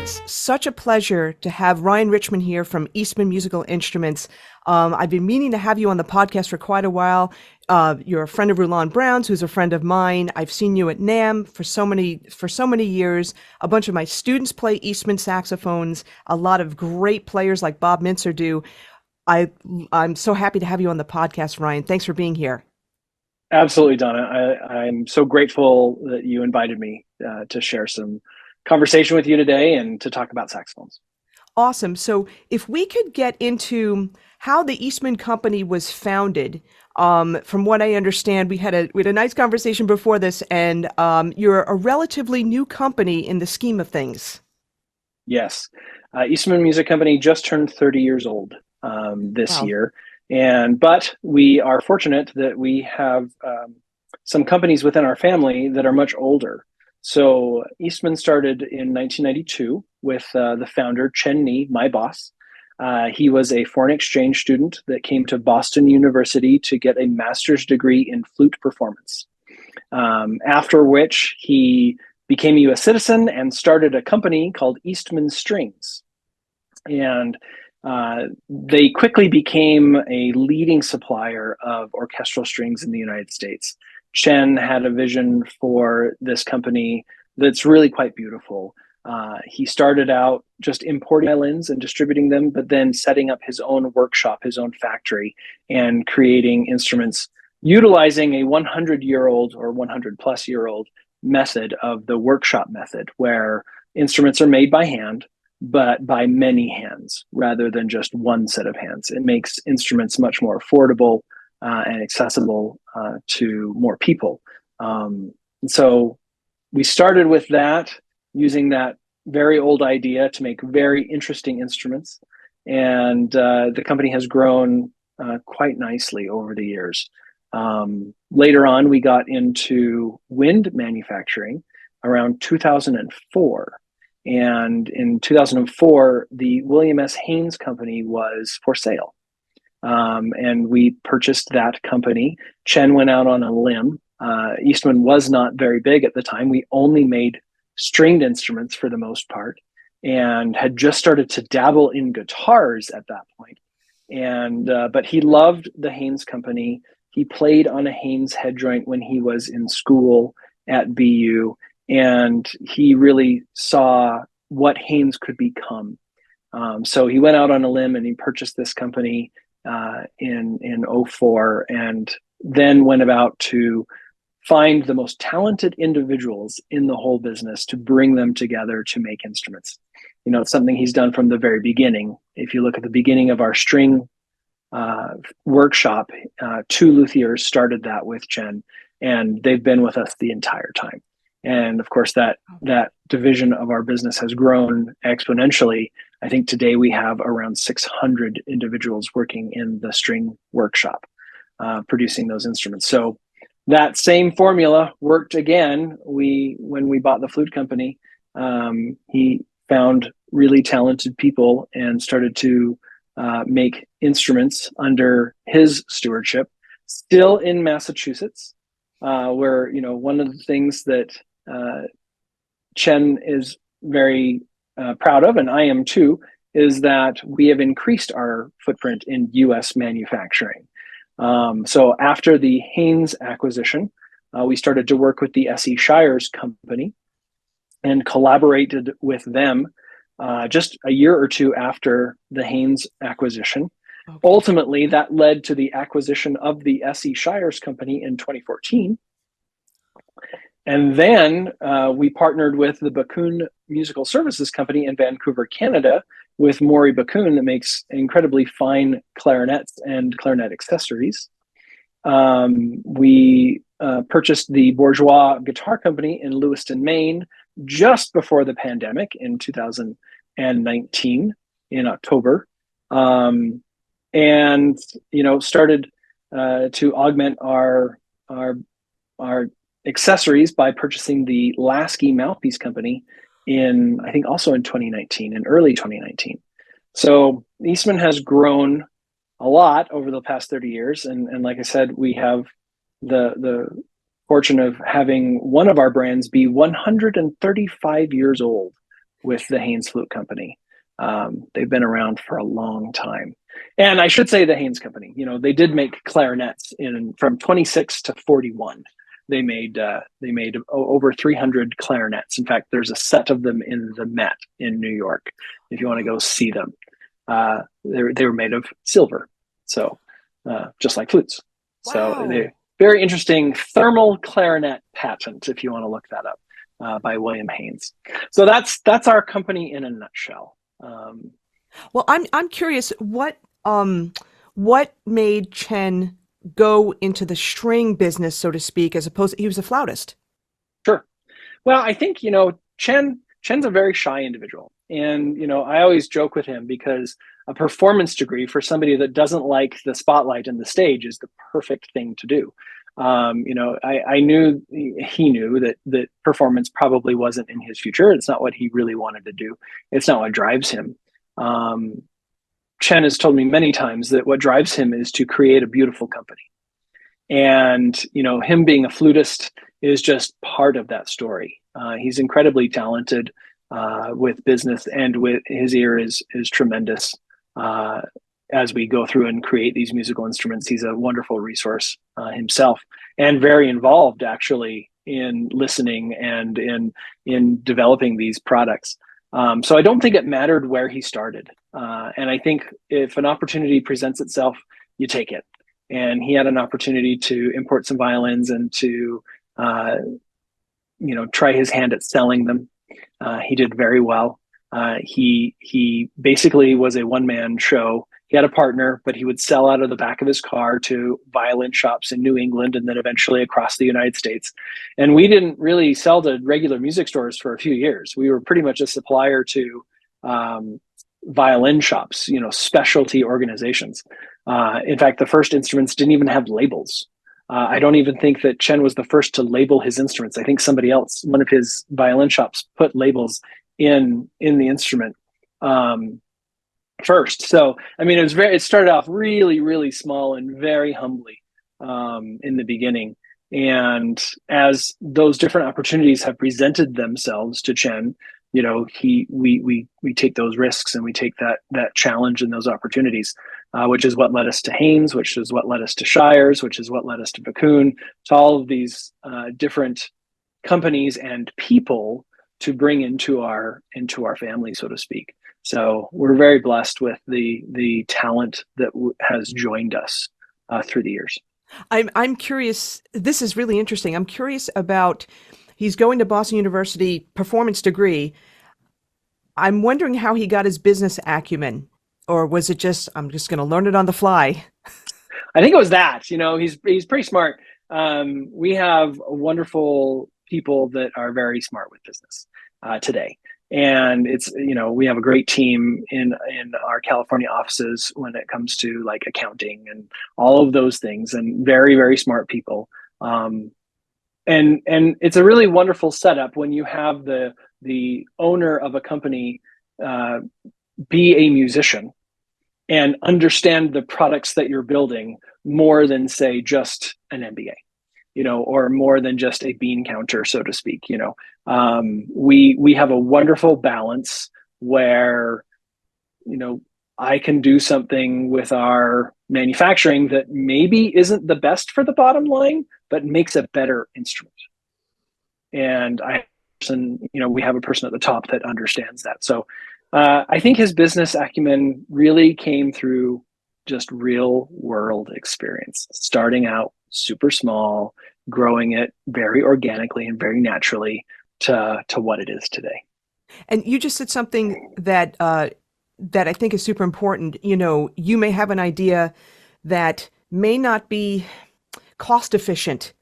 It's such a pleasure to have Ryan Richman here from Eastman Musical Instruments. I've been meaning to have you on the podcast for quite a while. You're a friend of Roulon Brown's, who's a friend of mine. I've seen you at NAMM for so many years. A bunch of my students play Eastman saxophones. A lot of great players like Bob Mintzer do. I'm so happy to have you on the podcast, Ryan. Thanks for being here. Absolutely, Donna. I'm so grateful that you invited me to share some conversation with you today and to talk about saxophones. Awesome. So if we could get into how the Eastman Company was founded, from what I understand, we had a nice conversation before this, and you're a relatively new company in the scheme of things. Yes. Eastman Music Company just turned 30 years old this year. But we are fortunate that we have some companies within our family that are much older. So Eastman started in 1992 with the founder, Chen Ni, my boss. He was a foreign exchange student that came to Boston University to get a master's degree in flute performance. After which he became a U.S. citizen and started a company called Eastman Strings. And they quickly became a leading supplier of orchestral strings in the United States. Chen had a vision for this company that's really quite beautiful. He started out just importing violins and distributing them, but then setting up his own workshop, his own factory, and creating instruments utilizing a 100-year-old or 100-plus-year-old method of the workshop method, where instruments are made by hand, but by many hands rather than just one set of hands. It makes instruments much more affordable and accessible to more people. So we started with that, using that very old idea to make very interesting instruments. And the company has grown quite nicely over the years. Later on, we got into wind manufacturing around 2004. And in 2004, the William S. Haynes Company was for sale. And we purchased that company. Chen went out on a limb. Eastman was not very big at the time. We only made stringed instruments for the most part, and had just started to dabble in guitars at that point. And but he loved the Haynes Company. He played on a Haynes head joint when he was in school at BU, and he really saw what Haynes could become. So he went out on a limb and he purchased this company in 04, and then went about to find the most talented individuals in the whole business to bring them together to make instruments. You know, it's something he's done from the very beginning. If you look at the beginning of our string workshop, two luthiers started that with Chen, and they've been with us the entire time. And of course, that division of our business has grown exponentially. I think today we have around 600 individuals working in the string workshop, producing those instruments. So that same formula worked again. When we bought the flute company, he found really talented people and started to make instruments under his stewardship, still in Massachusetts, where, you know, one of the things that Chen is very proud of, and I am too, is that we have increased our footprint in U.S. manufacturing. So after the Haynes acquisition, we started to work with the S.E. Shires Company and collaborated with them just a year or two after the Haynes acquisition. Okay. Ultimately, that led to the acquisition of the S.E. Shires Company in 2014. And then we partnered with the Bakun Musical Services Company in Vancouver, Canada, with Maury Bakun, that makes incredibly fine clarinets and clarinet accessories. We purchased the Bourgeois Guitar Company in Lewiston, Maine, just before the pandemic in 2019 in October, and you know, started to augment our accessories by purchasing the Lasky Mouthpiece Company in, I think, also in 2019, in early 2019. So Eastman has grown a lot over the past 30 years. And like I said, we have the fortune of having one of our brands be 135 years old, with the Haynes Flute Company. They've been around for a long time. And I should say the Haynes Company, they did make clarinets from 26 to 41. They made over 300 clarinets. In fact, there's a set of them in the Met in New York, if you want to go see them. They were made of silver, so just like flutes. Wow. So they very interesting thermal clarinet patent, if you want to look that up, by William Haynes. So that's our company in a nutshell. Well, I'm curious what made Chen go into the string business, so to speak, as opposed to, he was a flautist. Sure. Well, I think Chen's a very shy individual, and I always joke with him because a performance degree for somebody that doesn't like the spotlight and the stage is the perfect thing to do. I knew he knew that performance probably wasn't in his future. It's not what he really wanted to do. It's not what drives him. Chen has told me many times that what drives him is to create a beautiful company. And, him being a flutist is just part of that story. He's incredibly talented with business, and with his ear is tremendous. As we go through and create these musical instruments, he's a wonderful resource himself, and very involved actually in listening and in developing these products. So I don't think it mattered where he started. And I think if an opportunity presents itself, you take it. And he had an opportunity to import some violins and to, try his hand at selling them. He did very well. He basically was a one-man show. He had a partner, but he would sell out of the back of his car to violin shops in New England and then eventually across the United States. And we didn't really sell to regular music stores for a few years. We were pretty much a supplier to violin shops, specialty organizations. In fact, the first instruments didn't even have labels. I don't even think that Chen was the first to label his instruments. I think somebody else, one of his violin shops, put labels in the instrument first. So, it started off really, really small and very humbly in the beginning. And as those different opportunities have presented themselves to Chen, we take those risks and we take that challenge and those opportunities, which is what led us to Haynes, which is what led us to Shires, which is what led us to Bakun, to all of these different companies and people to bring into our family, so to speak. So we're very blessed with the talent that has joined us through the years. I'm curious. This is really interesting. I'm curious about. He's going to Boston University, performance degree. I'm wondering how he got his business acumen, or was it just I'm just going to learn it on the fly? I think it was that. He's pretty smart. We have wonderful people that are very smart with business today. And it's, we have a great team in our California offices when it comes to like accounting and all of those things, and very, very smart people. And it's a really wonderful setup when you have the owner of a company be a musician and understand the products that you're building more than, say, just an MBA. Or more than just a bean counter, so to speak. We have a wonderful balance where, I can do something with our manufacturing that maybe isn't the best for the bottom line, but makes a better instrument. And we have a person at the top that understands that. So I think his business acumen really came through just real world experience, starting out super small, growing it very organically and very naturally to what it is today. And you just said something that I think is super important. You may have an idea that may not be cost efficient,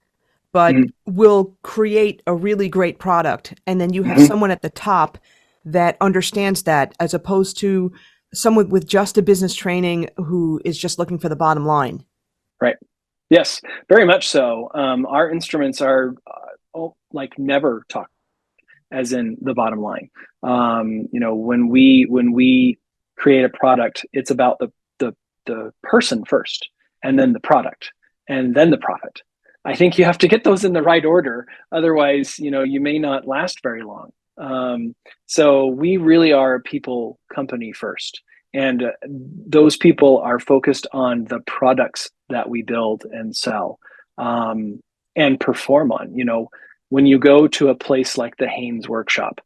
but will create a really great product. And then you have someone at the top that understands that, as opposed to someone with just a business training who is just looking for the bottom line. Right. Yes, very much so. Our instruments are like never talk as in the bottom line. When we create a product, it's about the person first, and then the product, and then the profit. I think you have to get those in the right order. Otherwise, you may not last very long. So we really are a people company first. And those people are focused on the products that we build and sell, and perform on. When you go to a place like the Haynes workshop,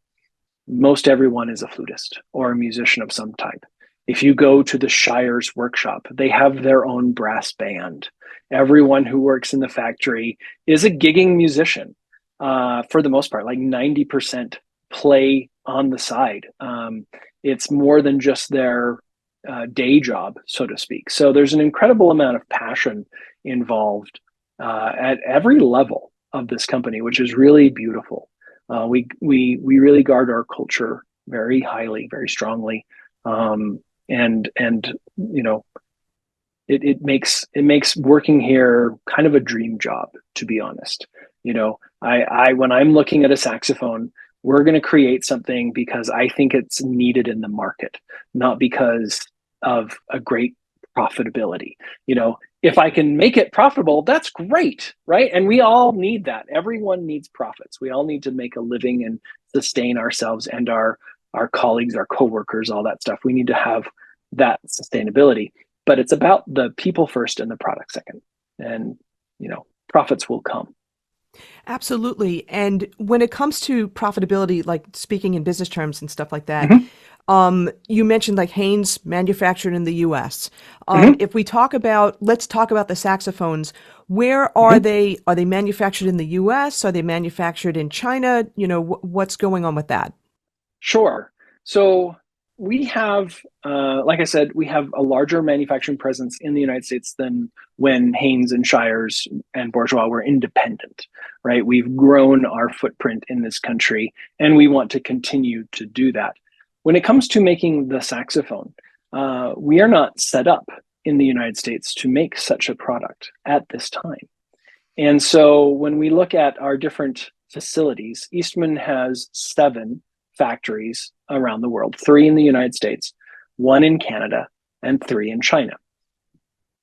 most everyone is a flutist or a musician of some type. If you go to the Shire's workshop, they have their own brass band. Everyone who works in the factory is a gigging musician, for the most part, like 90% play on the side. It's more than just their day job, so to speak. So there's an incredible amount of passion involved at every level of this company, which is really beautiful. We really guard our culture very highly, very strongly, and it makes working here kind of a dream job, to be honest. I when I'm looking at a saxophone, we're going to create something because I think it's needed in the market, not because of a great profitability. If I can make it profitable, that's great, right? And we all need that. Everyone needs profits. We all need to make a living and sustain ourselves and our colleagues, our coworkers, all that stuff. We need to have that sustainability. But it's about the people first and the product second. And, profits will come. Absolutely. And when it comes to profitability, like speaking in business terms and stuff like that, Mm-hmm. you mentioned like Haynes manufactured in the US. Mm-hmm. If we let's talk about the saxophones. Where are Mm-hmm. they? Are they manufactured in the US? Are they manufactured in China? What's going on with that? Sure. So we have, like I said, we have a larger manufacturing presence in the United States than when Haynes and Shires and Bourgeois were independent, right? We've grown our footprint in this country, and we want to continue to do that. When it comes to making the saxophone, we are not set up in the United States to make such a product at this time. And so when we look at our different facilities, Eastman has 7 factories around the world, 3 in the United States, 1 in Canada, and 3 in China.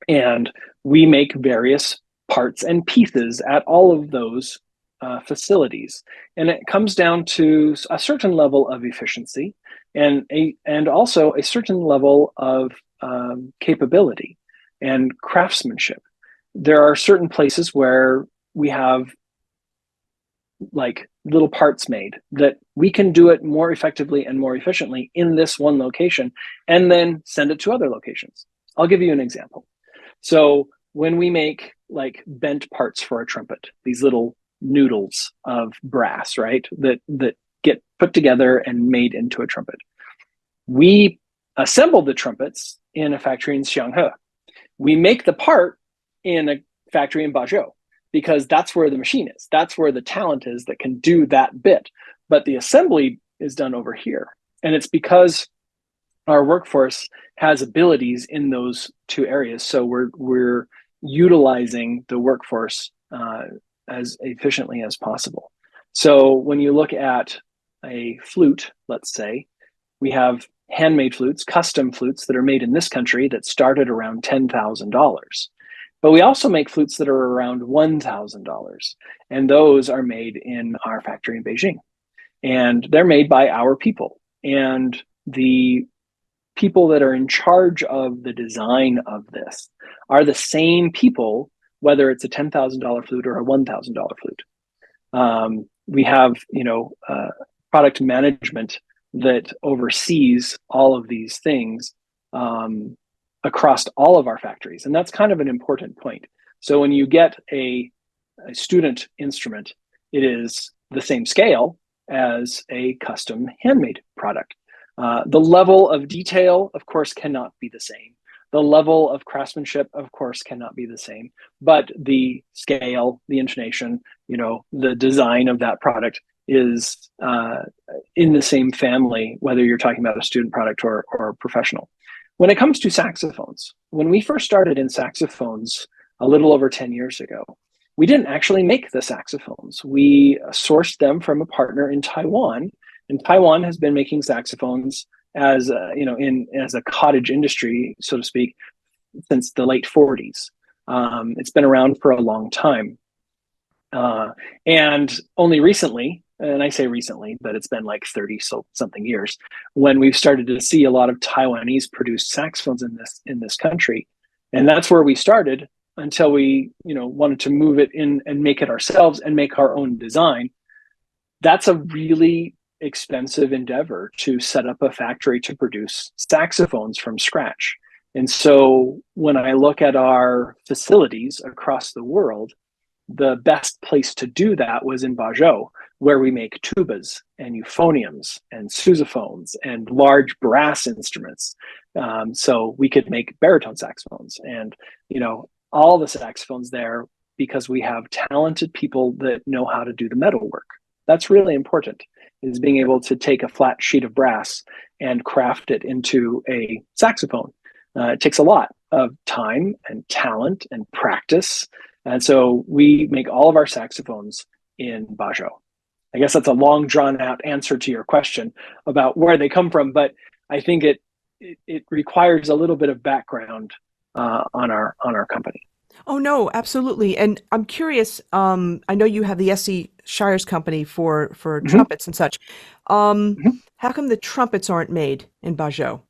And we make various parts and pieces at all of those facilities. And it comes down to a certain level of efficiency and also a certain level of capability and craftsmanship. There are certain places where we have like little parts made that we can do it more effectively and more efficiently in this one location and then send it to other locations. I'll give you an example. So when we make like bent parts for a trumpet, these little noodles of brass, right, that get put together and made into a trumpet, we assemble the trumpets in a factory in Xianghe. We make the part in a factory in Bajau because that's where the machine is. That's where the talent is that can do that bit. But the assembly is done over here. And it's because our workforce has abilities in those 2 areas. So we're utilizing the workforce as efficiently as possible. So when you look at a flute, let's say, we have handmade flutes, custom flutes that are made in this country that start at around $10,000. But we also make flutes that are around $1,000. And those are made in our factory in Beijing. And they're made by our people. And the people that are in charge of the design of this are the same people, whether it's a $10,000 flute or a $1,000 flute. We have, product management that oversees all of these things across all of our factories. And that's kind of an important point. So when you get a student instrument, it is the same scale as a custom handmade product. The level of detail, of course, cannot be the same. The level of craftsmanship, of course, cannot be the same. But the scale, the intonation, the design of that product is in the same family, whether you're talking about a student product or a professional. When it comes to saxophones, when we first started in saxophones a little over 10 years ago, we didn't actually make the saxophones. We sourced them from a partner in Taiwan, and Taiwan has been making saxophones as as a cottage industry, so to speak, since the late 40s. It's been around for a long time. And only recently, and I say recently, but it's been like 30 something years, when we've started to see a lot of Taiwanese produced saxophones in this country. And that's where we started until we, wanted to move it in and make it ourselves and make our own design. That's a really expensive endeavor to set up a factory to produce saxophones from scratch. And so when I look at our facilities across the world, the best place to do that was in Bajau, where we make tubas and euphoniums and sousaphones and large brass instruments. So we could make baritone saxophones and, all the saxophones there, because we have talented people that know how to do the metal work. That's really important, is being able to take a flat sheet of brass and craft it into a saxophone. It takes a lot of time and talent and practice. And so we make all of our saxophones in Bajau. I guess that's a long drawn out answer to your question about where they come from, but I think it requires a little bit of background on our company. Oh no, absolutely. And I'm curious, I know you have the SC Shires company for Mm-hmm. trumpets and such. Mm-hmm. How come the trumpets aren't made in Bajau?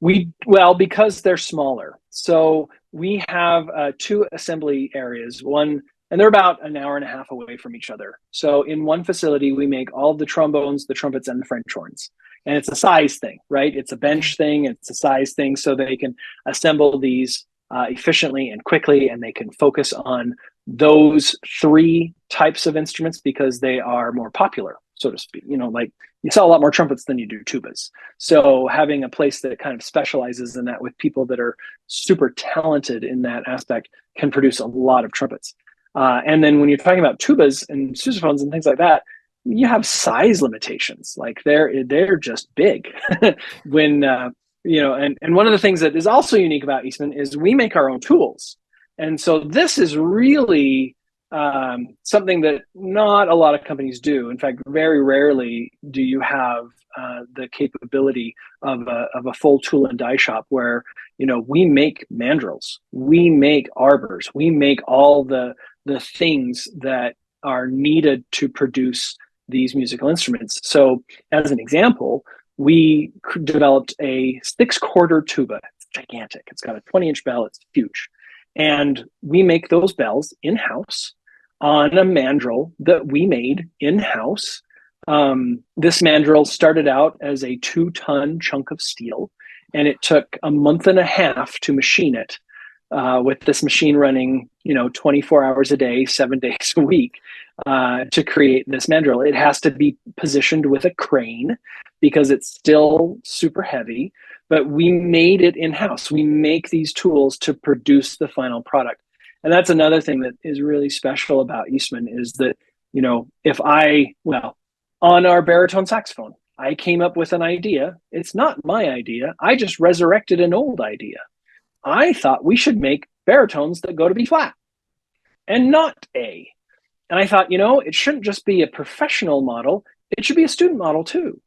Because they're smaller. So we have two assembly areas, and they're about an hour and a half away from each other. So in one facility, we make all the trombones, the trumpets, and the French horns. And it's a size thing, right? It's a bench thing. It's a size thing, so they can assemble these efficiently and quickly, and they can focus on those three types of instruments because they are more popular, so to speak. Like you sell a lot more trumpets than you do tubas. So having a place that kind of specializes in that with people that are super talented in that aspect can produce a lot of trumpets. And then when you're talking about tubas and sousaphones and things like that, you have size limitations. Like they're just big. when and one of the things that is also unique about Eastman is we make our own tools. And so this is really something that not a lot of companies do. In fact, very rarely do you have the capability of a full tool and die shop where, we make mandrels, we make arbors, we make all the things that are needed to produce these musical instruments. So as an example, we developed a 6-quarter tuba. It's gigantic. It's got a 20-inch bell. It's huge. And we make those bells in-house on a mandrel that we made in-house. This mandrel started out as a 2-ton chunk of steel, and it took a month and a half to machine it, with this machine running, 24 hours a day, 7 days a week, to create this mandrel. It has to be positioned with a crane because it's still super heavy, but we made it in-house. We make these tools to produce the final product. And that's another thing that is really special about Eastman is that, on our baritone saxophone, I came up with an idea. It's not my idea. I just resurrected an old idea. I thought we should make baritones that go to B flat and not A. And I thought, it shouldn't just be a professional model. It should be a student model too.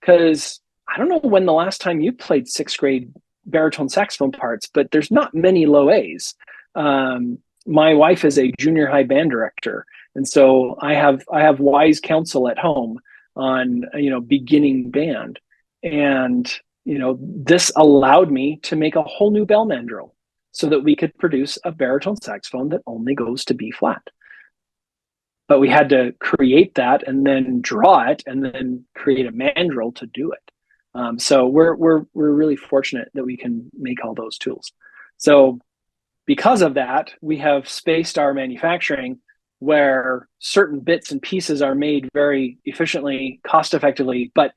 Because I don't know when the last time you played 6th grade baritone saxophone parts, but there's not many low A's. My wife is a junior high band director. And so I have wise counsel at home on, beginning band. And, this allowed me to make a whole new bell mandrel so that we could produce a baritone saxophone that only goes to B flat. But we had to create that and then draw it and then create a mandrel to do it. So we're really fortunate that we can make all those tools. So because of that, we have spaced our manufacturing where certain bits and pieces are made very efficiently, cost effectively, but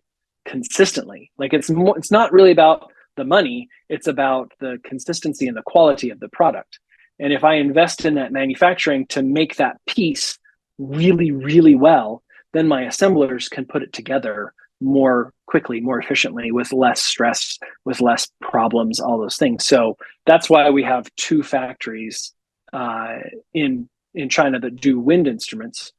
consistently. Like it's not really about the money, it's about the consistency and the quality of the product. And if I invest in that manufacturing to make that piece really, really well, then my assemblers can put it together more quickly, more efficiently, with less stress, with less problems, all those things. So that's why we have 2 factories in China that do wind instruments,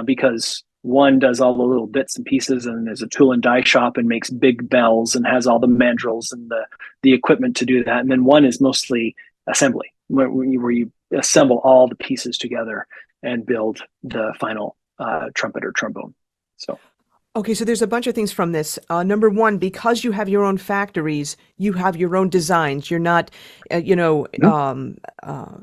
because one does all the little bits and pieces and is a tool and die shop and makes big bells and has all the mandrels and the equipment to do that. And then one is mostly assembly, where you assemble all the pieces together and build the final trumpet or trombone. So Okay, so there's a bunch of things from this. Number one, because you have your own factories, you have your own designs. You're not, mhm,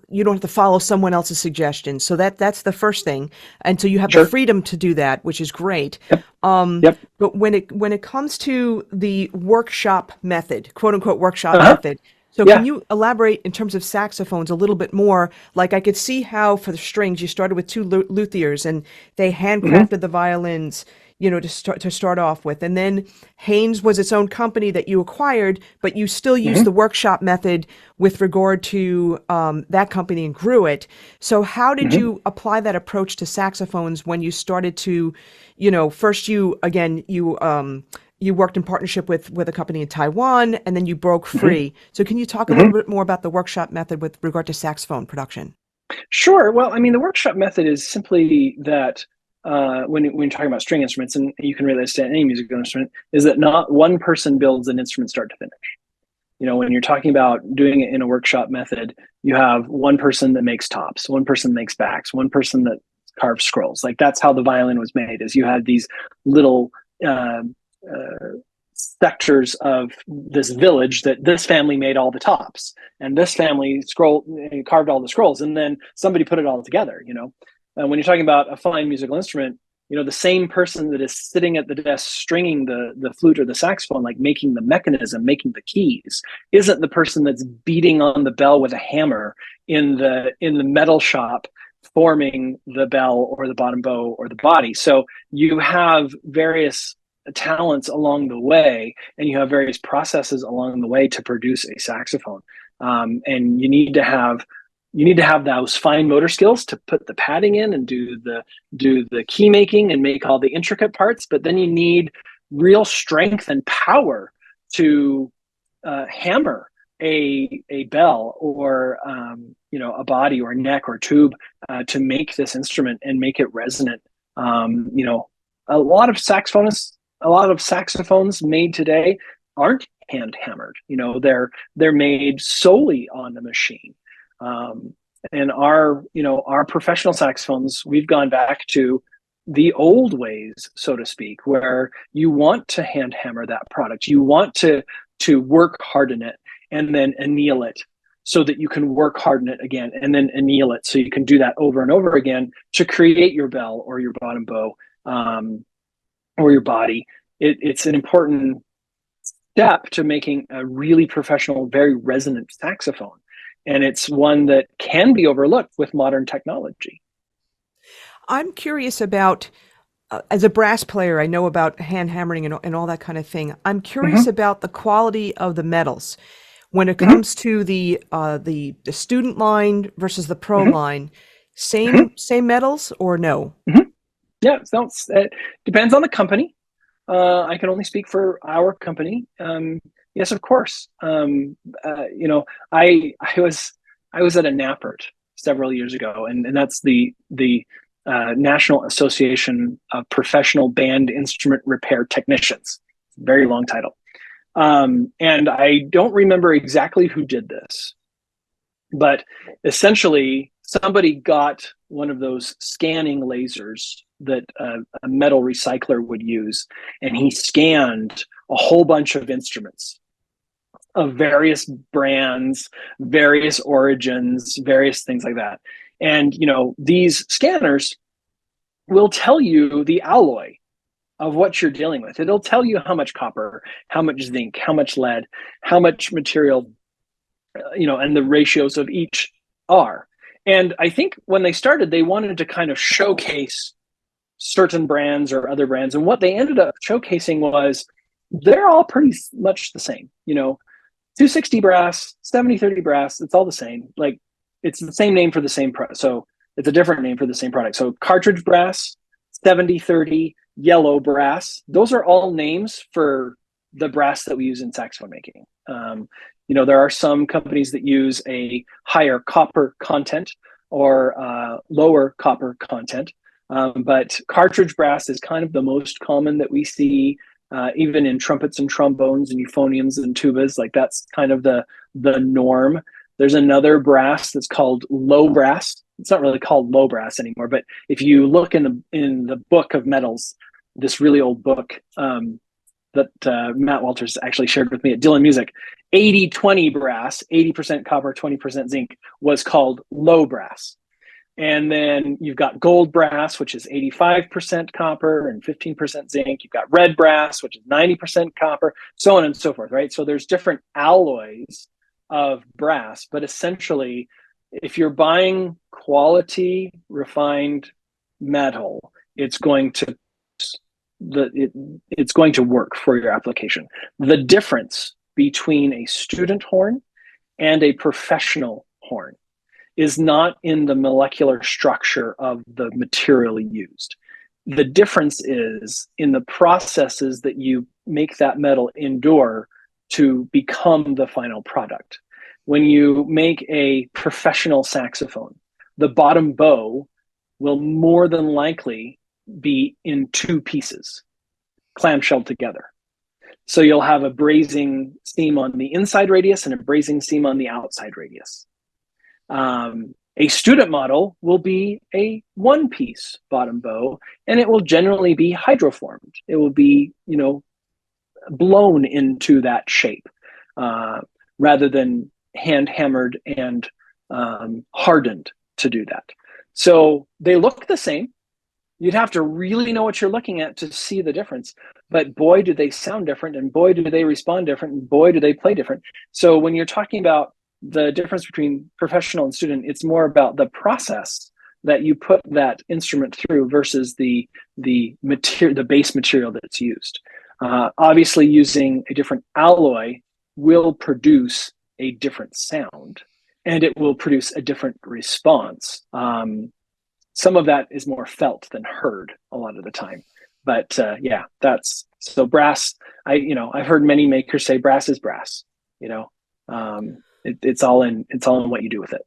you don't have to follow someone else's suggestions. So that's the first thing, and so you have the sure. freedom to do that, which is great. Yep. Um, Yep. but when it comes to the workshop method, quote unquote workshop Uh-huh. method, so can Yeah. you elaborate in terms of saxophones a little bit more? Like I could see how for the strings you started with two luthiers and they Hmm. handcrafted the violins, to start off with, and then Haynes was its own company that you acquired, but you still use the Hmm. workshop method with regard to that company and grew it. So how did Hmm. you apply that approach to saxophones when you started to, first you worked in partnership with a company in Taiwan, and then you broke Hmm. free. So can you talk a little Hmm. bit more about the workshop method with regard to saxophone production? Sure. Well, I mean, the workshop method is simply that when you're talking about string instruments, and you can relate this to any musical instrument, is that not one person builds an instrument start to finish. When you're talking about doing it in a workshop method, you have one person that makes tops, one person makes backs, one person that carves scrolls. Like that's how the violin was made. Is you had these little uh, uh, sectors of this village that this family made all the tops, and this family scroll carved all the scrolls, and then somebody put it all together. And when you're talking about a fine musical instrument, the same person that is sitting at the desk stringing the flute or the saxophone, like making the mechanism, making the keys, isn't the person that's beating on the bell with a hammer in the metal shop forming the bell or the bottom bow or the body. So you have various talents along the way, and you have various processes along the way to produce a saxophone. And you need to have those fine motor skills to put the padding in and do the key making and make all the intricate parts. But then you need real strength and power to hammer a bell or a body or neck or tube to make this instrument and make it resonant. A lot of saxophones made today aren't hand hammered. They're made solely on the machine. Um, and our professional saxophones, we've gone back to the old ways, so to speak, where you want to hand hammer that product. You want to work hard in it and then anneal it so that you can work hard in it again and then anneal it so you can do that over and over again to create your bell or your bottom bow, or your body. It's an important step to making a really professional, very resonant saxophone. And it's one that can be overlooked with modern technology. I'm curious about, as a brass player, I know about hand hammering and all that kind of thing. I'm curious Mm-hmm. about the quality of the metals when it Mm-hmm. comes to the student line versus the pro Mm-hmm. line. Mm-hmm. Same metals or no? Mm-hmm. Yeah, so it depends on the company. I can only speak for our company. Yes, of course. I was at a NAPERT several years ago, and that's the National Association of Professional Band Instrument Repair Technicians. Very long title. And I don't remember exactly who did this, but essentially somebody got one of those scanning lasers that a metal recycler would use, and he scanned a whole bunch of instruments of various brands, various origins, various things like that. And these scanners will tell you the alloy of what you're dealing with. It'll tell you how much copper, how much zinc, how much lead, how much material, and the ratios of each are. And I think when they started, they wanted to kind of showcase certain brands or other brands. And what they ended up showcasing was they're all pretty much the same. 260 brass, 70/30 brass, it's all the same. Like it's the same name for the same product. So it's a different name for the same product. So cartridge brass, 70/30, yellow brass, those are all names for the brass that we use in saxophone making. There are some companies that use a higher copper content or lower copper content. But cartridge brass is kind of the most common that we see, even in trumpets and trombones and euphoniums and tubas. Like that's kind of the norm. There's another brass that's called low brass. It's not really called low brass anymore, but if you look in the book of metals, this really old book that Matt Walters actually shared with me at Dylan Music. 80-20 brass, 80% copper, 20% zinc, was called low brass. And then you've got gold brass, which is 85% copper and 15% zinc. You've got red brass, which is 90% copper, so on and so forth, right? So there's different alloys of brass, but essentially, if you're buying quality, refined metal, it's going to work for your application. The difference between a student horn and a professional horn is not in the molecular structure of the material used. The difference is in the processes that you make that metal endure to become the final product. When you make a professional saxophone, the bottom bow will more than likely be in two pieces, clamshelled together. So you'll have a brazing seam on the inside radius and a brazing seam on the outside radius. A student model will be a one-piece bottom bow, and it will generally be hydroformed. It will be, blown into that shape rather than hand-hammered and hardened to do that. So they look the same. You'd have to really know what you're looking at to see the difference. But boy, do they sound different, and boy, do they respond different, and boy, do they play different. So when you're talking about the difference between professional and student, it's more about the process that you put that instrument through versus the base material that's used. Obviously, using a different alloy will produce a different sound, and it will produce a different response. Some of that is more felt than heard a lot of the time. But that's so brass. I've heard many makers say brass is brass. It's all in what you do with it.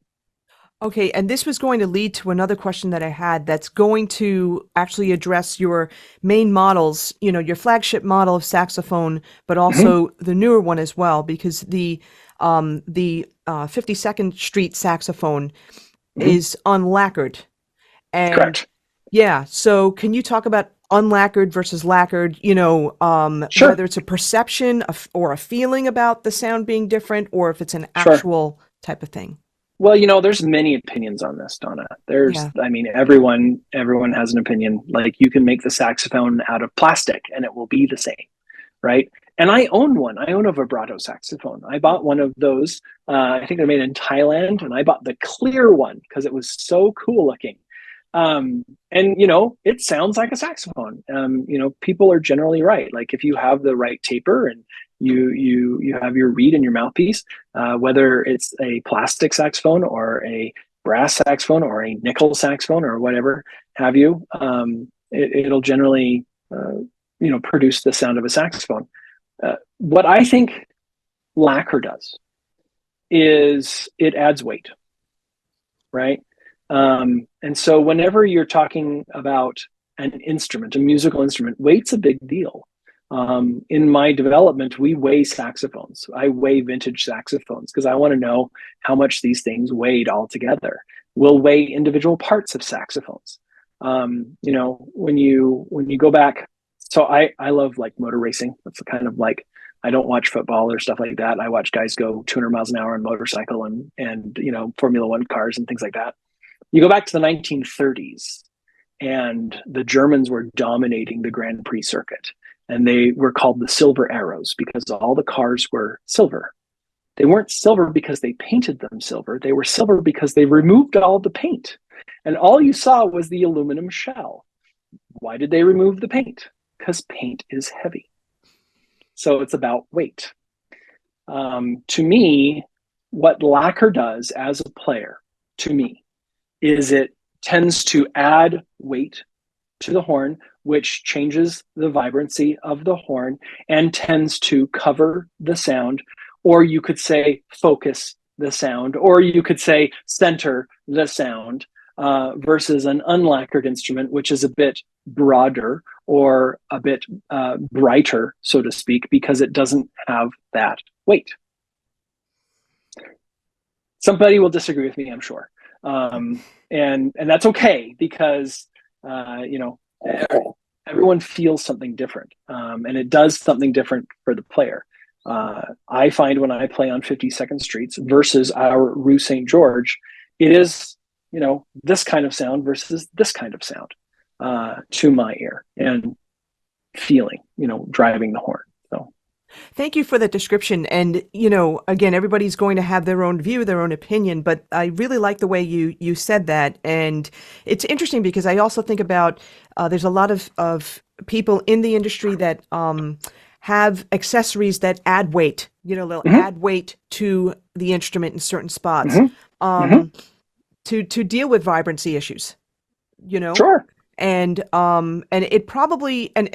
Okay, and this was going to lead to another question that I had that's going to actually address your main models, your flagship model of saxophone, but also the newer one as well, because the 52nd Street saxophone is unlacquered. And correct. Yeah, so can you talk about unlacquered versus lacquered, Sure. Whether it's a perception or a feeling about the sound being different, or if it's an actual type of thing? Well, there's many opinions on this, Donna. Everyone has an opinion. Like, you can make the saxophone out of plastic and it will be the same, right? And I own one. I own a vibrato saxophone. I bought one of those. I think they're made in Thailand, and I bought the clear one because it was so cool looking. It sounds like a saxophone. People are generally right. Like, if you have the right taper and you have your reed in your mouthpiece, whether it's a plastic saxophone or a brass saxophone or a nickel saxophone or whatever have you, it'll generally produce the sound of a saxophone. What I think lacquer does is it adds weight, right? And so whenever you're talking about an instrument, a musical instrument, weight's a big deal. In my development, we weigh saxophones. I weigh vintage saxophones because I want to know how much these things weighed all together. We'll weigh individual parts of saxophones. When you go back, so I love like motor racing. That's kind of like, I don't watch football or stuff like that. I watch guys go 200 miles an hour on motorcycle and Formula One cars and things like that. You go back to the 1930s, and the Germans were dominating the Grand Prix circuit, and they were called the Silver Arrows because all the cars were silver. They weren't silver because they painted them silver. They were silver because they removed all the paint, and all you saw was the aluminum shell. Why did they remove the paint? Because paint is heavy. So it's about weight. To me, what lacquer does as a player, to me, is it tends to add weight to the horn, which changes the vibrancy of the horn and tends to cover the sound, or you could say focus the sound, or you could say center the sound, versus an unlacquered instrument, which is a bit broader or a bit brighter, so to speak, because it doesn't have that weight. Somebody will disagree with me, I'm sure. And that's okay, because everyone feels something different, and it does something different for the player. I find when I play on 52nd Streets versus our Rue St George, it is, this kind of sound versus this kind of sound to my ear and feeling, driving the horn. So Thank you for that description. And, again, everybody's going to have their own view, their own opinion, but I really like the way you said that. And it's interesting because I also think about there's a lot of people in the industry that have accessories that add weight, they'll add weight to the instrument in certain spots to deal with vibrancy issues, Sure. and it probably and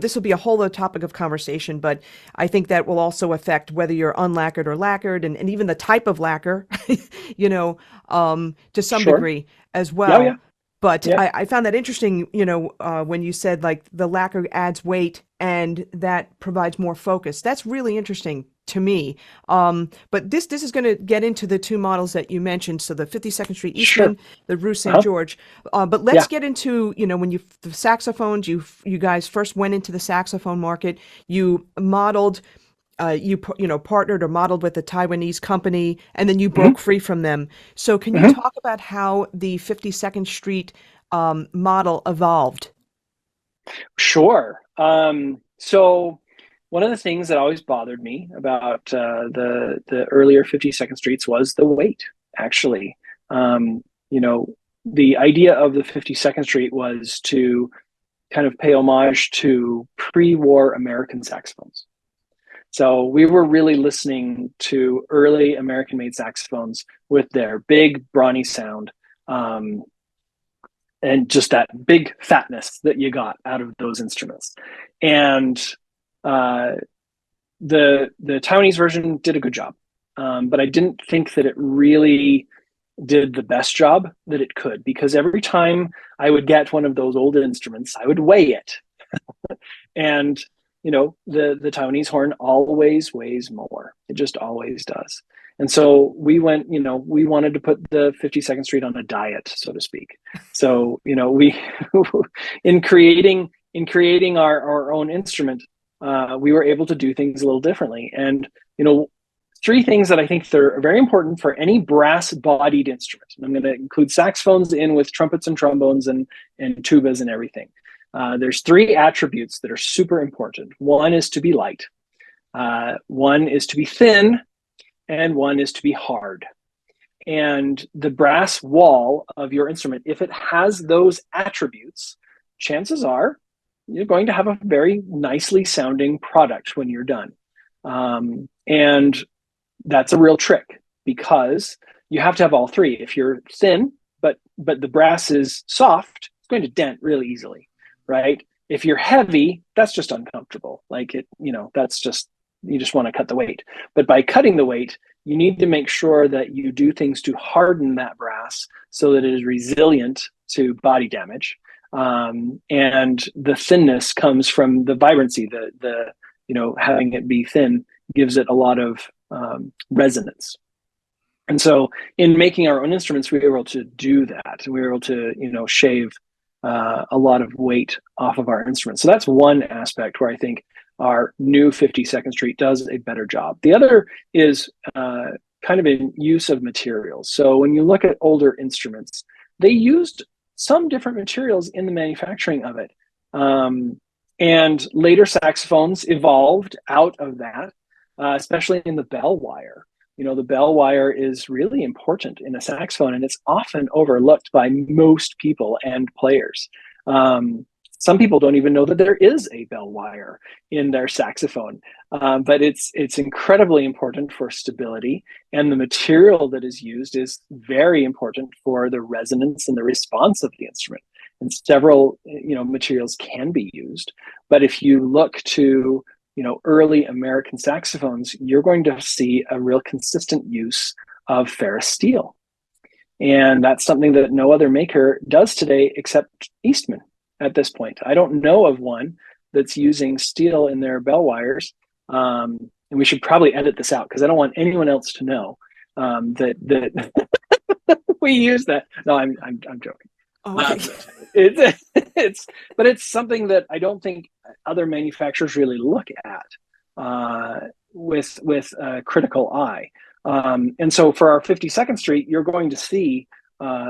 this will be a whole other topic of conversation, but I think that will also affect whether you're unlacquered or lacquered, and even the type of lacquer, to some Sure. degree as well. Yeah. But Yeah. I found that interesting, when you said like the lacquer adds weight and that provides more focus. That's really interesting to me. But this is going to get into the two models that you mentioned. So the 52nd Street Eastman, Sure. the Rue St George. But let's Yeah. get into, when the saxophones, you guys first went into the saxophone market, you modeled, partnered or modeled with a Taiwanese company, and then you broke free from them. So can you talk about how the 52nd Street model evolved? Sure. So one of the things that always bothered me about the earlier 52nd Streets was the weight, actually. The idea of the 52nd Street was to kind of pay homage to pre-war American saxophones. So we were really listening to early American-made saxophones with their big, brawny sound, and just that big fatness that you got out of those instruments. And the Taiwanese version did a good job, but I didn't think that it really did the best job that it could, because every time I would get one of those old instruments, I would weigh it. And the Taiwanese horn always weighs more. It just always does. And so we went, we wanted to put the 52nd Street on a diet, so to speak. So, we, in creating our own instrument, we were able to do things a little differently. And, three things that I think are very important for any brass-bodied instrument. And I'm going to include saxophones in with trumpets and trombones and tubas and everything. There's three attributes that are super important. One is to be light, one is to be thin, and one is to be hard. And the brass wall of your instrument, if it has those attributes, chances are you're going to have a very nicely sounding product when you're done. And that's a real trick, because you have to have all three. If you're thin, but the brass is soft, it's going to dent really easily. Right? If you're heavy, that's just uncomfortable. Like that's just, you just want to cut the weight. But by cutting the weight, you need to make sure that you do things to harden that brass so that it is resilient to body damage. And the thinness comes from the vibrancy. The having it be thin gives it a lot of resonance. And so in making our own instruments, we were able to do that. We were able to, shave a lot of weight off of our instruments. So that's one aspect where I think our new 52nd Street does a better job. The other is kind of in use of materials. So when you look at older instruments, they used some different materials in the manufacturing of it. And later saxophones evolved out of that, especially in the bell wire. The bell wire is really important in a saxophone, and it's often overlooked by most people and players. Some people don't even know that there is a bell wire in their saxophone, but it's incredibly important for stability, and the material that is used is very important for the resonance and the response of the instrument. And several materials can be used, but if you look to early American saxophones, you're going to see a real consistent use of ferrous steel. And that's something that no other maker does today except Eastman at this point. I don't know of one that's using steel in their bell wires. And we should probably edit this out because I don't want anyone else to know that we use that. No, I'm joking. Oh, okay. It's but it's something that I don't think other manufacturers really look at with a critical eye. And so for our 52nd Street, you're going to see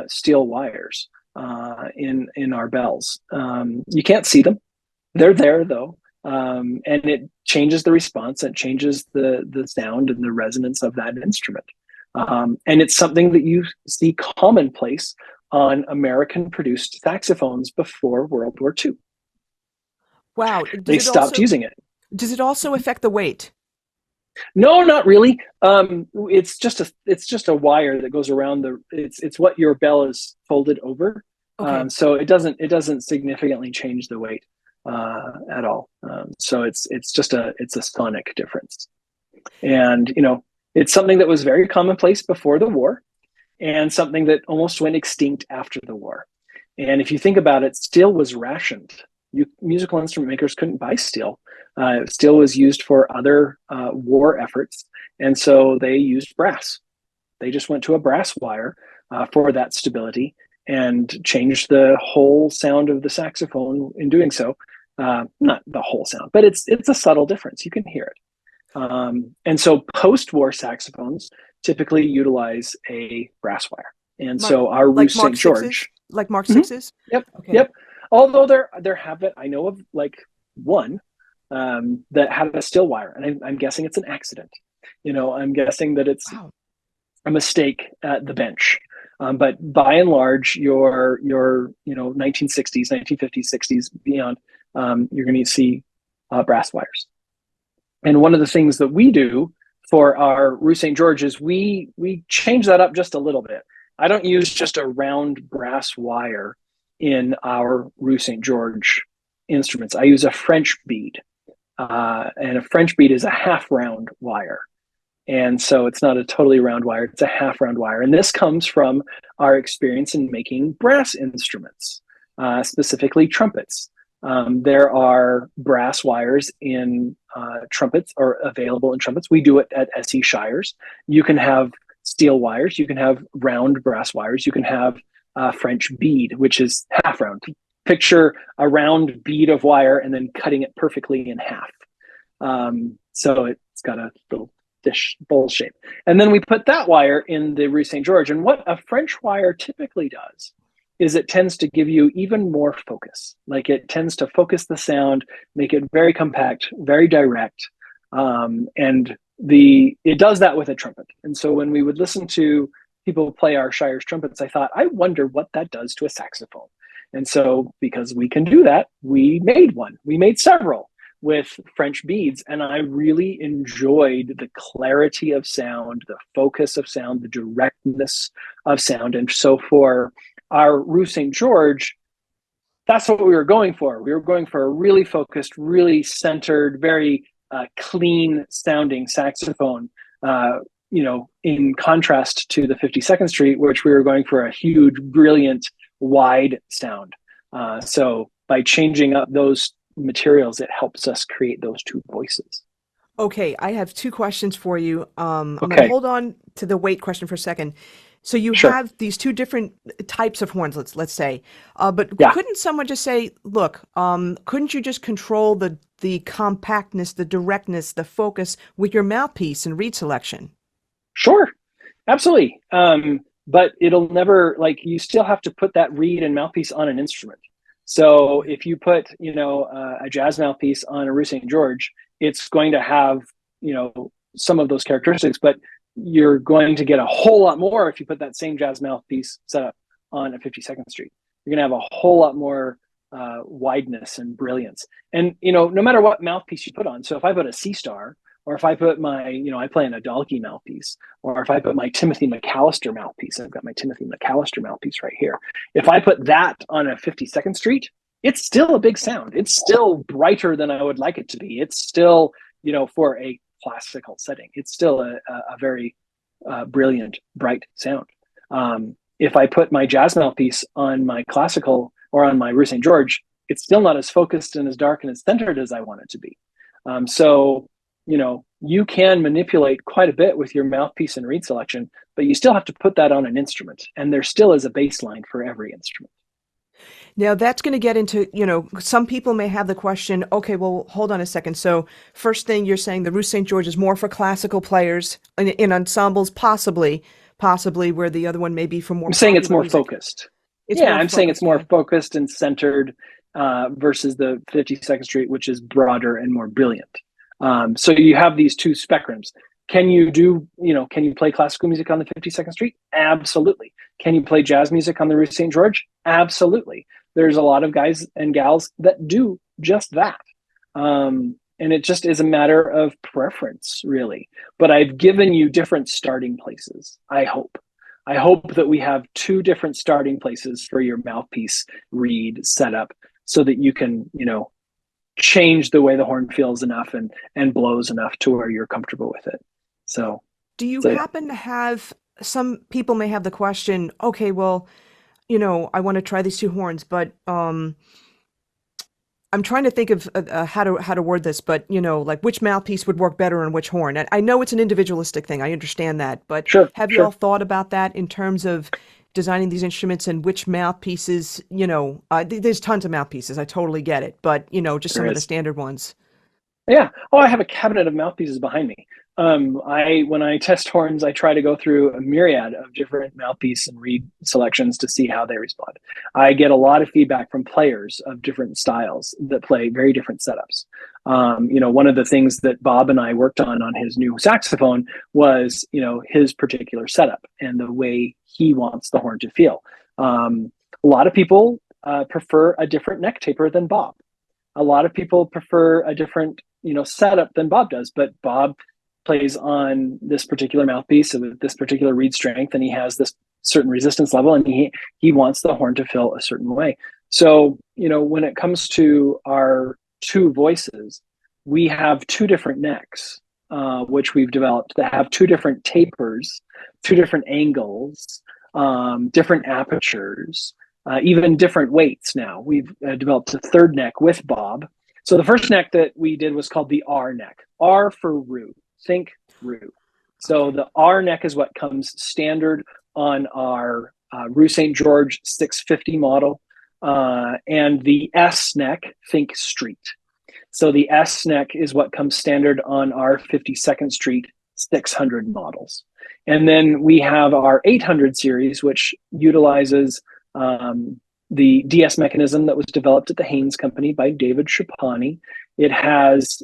steel wires in our bells. You can't see them; they're there though, and it changes the response. It changes the sound and the resonance of that instrument. And it's something that you see commonplace on American-produced saxophones before World War II. Wow. They stopped using it. Does it also affect the weight? No, not really. It's just a wire that goes around it's what your bell is folded over. Okay. So it doesn't significantly change the weight at all. So it's a sonic difference, and it's something that was very commonplace before the war, and something that almost went extinct after the war. And if you think about it, steel was rationed. Musical instrument makers couldn't buy steel. Steel was used for other war efforts, and so they used brass. They just went to a brass wire for that stability and changed the whole sound of the saxophone in doing so. Not the whole sound, but it's a subtle difference. You can hear it. And so post-war saxophones typically utilize a brass wire. And so our Rue St George, like Mark Sixes. Yep. Okay. Yep. Although there have been, I know of like one that had a steel wire, and I'm guessing it's an accident. I'm guessing that it's a mistake at the bench. But by and large, your 1960s, 1950s, 60s, beyond, you're going to see brass wires. And one of the things that we do for our Rue St. George is we change that up just a little bit. I don't use just a round brass wire in our Rue St. George instruments. I use a French bead, and a French bead is a half round wire. And so it's not a totally round wire, it's a half round wire. And this comes from our experience in making brass instruments, specifically trumpets. There are brass wires in trumpets, or available in trumpets. We do it at SE Shires. You can have steel wires, you can have round brass wires, you can have French bead, which is half round. Picture a round bead of wire and then cutting it perfectly in half. So it's got a little dish bowl shape. And then we put that wire in the Rue St. George. And what a French wire typically does is it tends to give you even more focus. Like it tends to focus the sound, make it very compact, very direct. And it does that with a trumpet. And so when we would listen to people play our Shires trumpets, I thought, I wonder what that does to a saxophone. And so because we can do that, we made one. We made several with French beads, and I really enjoyed the clarity of sound, the focus of sound, the directness of sound. And so for our Rue St. George, that's what we were going for. We were going for a really focused, really centered, very clean sounding saxophone, in contrast to the 52nd Street, which we were going for a huge, brilliant, wide sound. So by changing up those materials, it helps us create those two voices. Okay, I have two questions for you. I'm going to hold on to the weight question for a second. So you have these two different types of horns, let's say, but couldn't someone just say, look, couldn't you just control the compactness, the directness, the focus with your mouthpiece and reed selection? Sure, absolutely. But it'll never, you still have to put that reed and mouthpiece on an instrument. So if you put, a jazz mouthpiece on a Rue St. George, it's going to have, some of those characteristics, but you're going to get a whole lot more if you put that same jazz mouthpiece set up on a 52nd Street. You're going to have a whole lot more wideness and brilliance. And, no matter what mouthpiece you put on, so if I put a C-Star, or if I put my, I play an Adalki mouthpiece, or if I put my Timothy McAllister mouthpiece, I've got my Timothy McAllister mouthpiece right here. If I put that on a 52nd Street, it's still a big sound. It's still brighter than I would like it to be. It's still, for a classical setting, it's still a very brilliant, bright sound. If I put my jazz mouthpiece on my classical or on my Rue St. George, it's still not as focused and as dark and as centered as I want it to be. So you can manipulate quite a bit with your mouthpiece and reed selection, but you still have to put that on an instrument. And there still is a baseline for every instrument. Now that's going to get into, some people may have the question, okay, well, hold on a second. So first thing you're saying the Rue St. George is more for classical players in ensembles, possibly where the other one may be for more I'm saying it's popular more music. focused. It's Yeah, more I'm saying it's focused. more Okay. focused and centered versus the 52nd Street, which is broader and more brilliant. So you have these two spectrums. Can you play classical music on the 52nd Street? Absolutely. Can you play jazz music on the Rue St. George? Absolutely. There's a lot of guys and gals that do just that. And it just is a matter of preference, really. But I've given you different starting places, I hope. I hope that we have two different starting places for your mouthpiece reed setup so that you can, change the way the horn feels enough and blows enough to where you're comfortable with it. So, Do you so yeah. happen to have, some people may have the question, okay, well, I want to try these two horns, but I'm trying to think of how to word this, but like which mouthpiece would work better on which horn. And I know it's an individualistic thing. I understand that, but Sure, have you all sure. thought about that in terms of designing these instruments and which mouthpieces? There's tons of mouthpieces. I totally get it, but just There some of the is. standard ones. Yeah. Oh, I have a cabinet of mouthpieces behind me. I when I test horns, I try to go through a myriad of different mouthpiece and reed selections to see how they respond. I get a lot of feedback from players of different styles that play very different setups. One of the things that Bob and I worked on his new saxophone was, his particular setup and the way he wants the horn to feel. A lot of people prefer a different neck taper than Bob. A lot of people prefer a different setup than Bob does, but Bob plays on this particular mouthpiece with this particular reed strength, and he has this certain resistance level, and he wants the horn to feel a certain way. So when it comes to our two voices, we have two different necks, which we've developed that have two different tapers, two different angles, different apertures, even different weights now. We've developed a third neck with Bob. So the first neck that we did was called the R neck. R for Rue. Think Rue. So Okay. the R neck is what comes standard on our Rue St. George 650 model. And the S neck, think Street. So the S neck is what comes standard on our 52nd Street 600 models. And then we have our 800 series, which utilizes the DS mechanism that was developed at the Haynes Company by David Schwartz. It has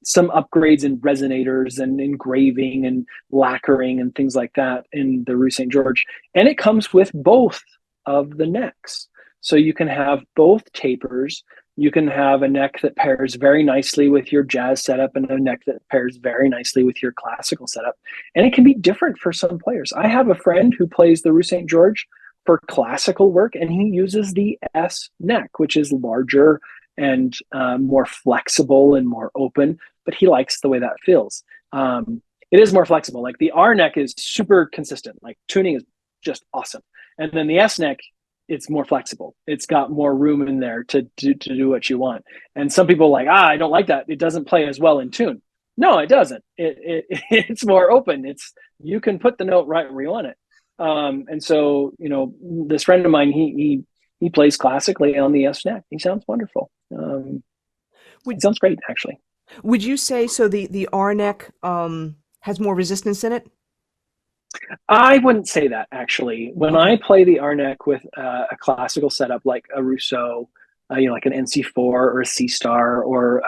some upgrades in resonators and engraving and lacquering and things like that in the Rue St. George. And it comes with both of the necks. So you can have both tapers. You can have a neck that pairs very nicely with your jazz setup and a neck that pairs very nicely with your classical setup. And it can be different for some players. I have a friend who plays the Rue St. George for classical work, and he uses the S neck, which is larger and more flexible and more open, but he likes the way that feels. It is more flexible. Like the R neck is super consistent. Like tuning is just awesome. And then the S neck, it's more flexible. It's got more room in there to do what you want. And some people are like, I don't like that. It doesn't play as well in tune. No, it doesn't. It's more open. You can put the note right where you want it. And so, this friend of mine, he plays classically on the S neck. He sounds wonderful. It Would sounds great, actually. would you say so the R neck has more resistance in it? I wouldn't say that, actually. When I Okay. play the R neck with a classical setup like a Rousseau, like an NC4 or a C star or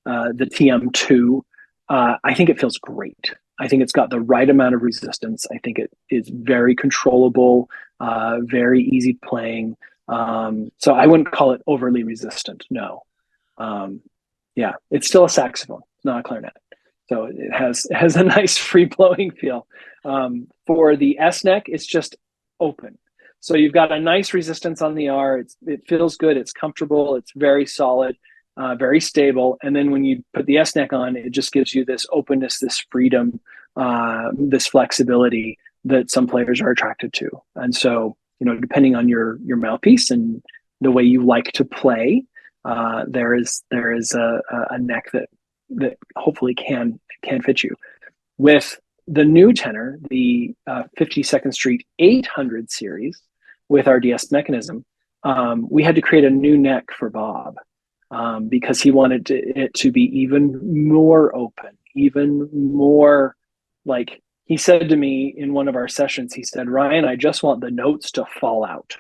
the TM2, I think it feels great. I think it's got the right amount of resistance. I think it is very controllable, very easy playing. So I wouldn't call it overly resistant. No. Yeah, it's still a saxophone, it's not a clarinet. So it has a nice free blowing feel. For the S neck, it's just open. So you've got a nice resistance on the R. It feels good. It's comfortable. It's very solid, very stable. And then when you put the S neck on, it just gives you this openness, this freedom, this flexibility that some players are attracted to. And so, depending on your mouthpiece and the way you like to play, there is a neck that hopefully can fit you. With the new tenor, the 52nd Street 800 series with our DS mechanism, we had to create a new neck for Bob, because he wanted it to be even more open, even more like, he said to me in one of our sessions, he said, Ryan, I just want the notes to fall out.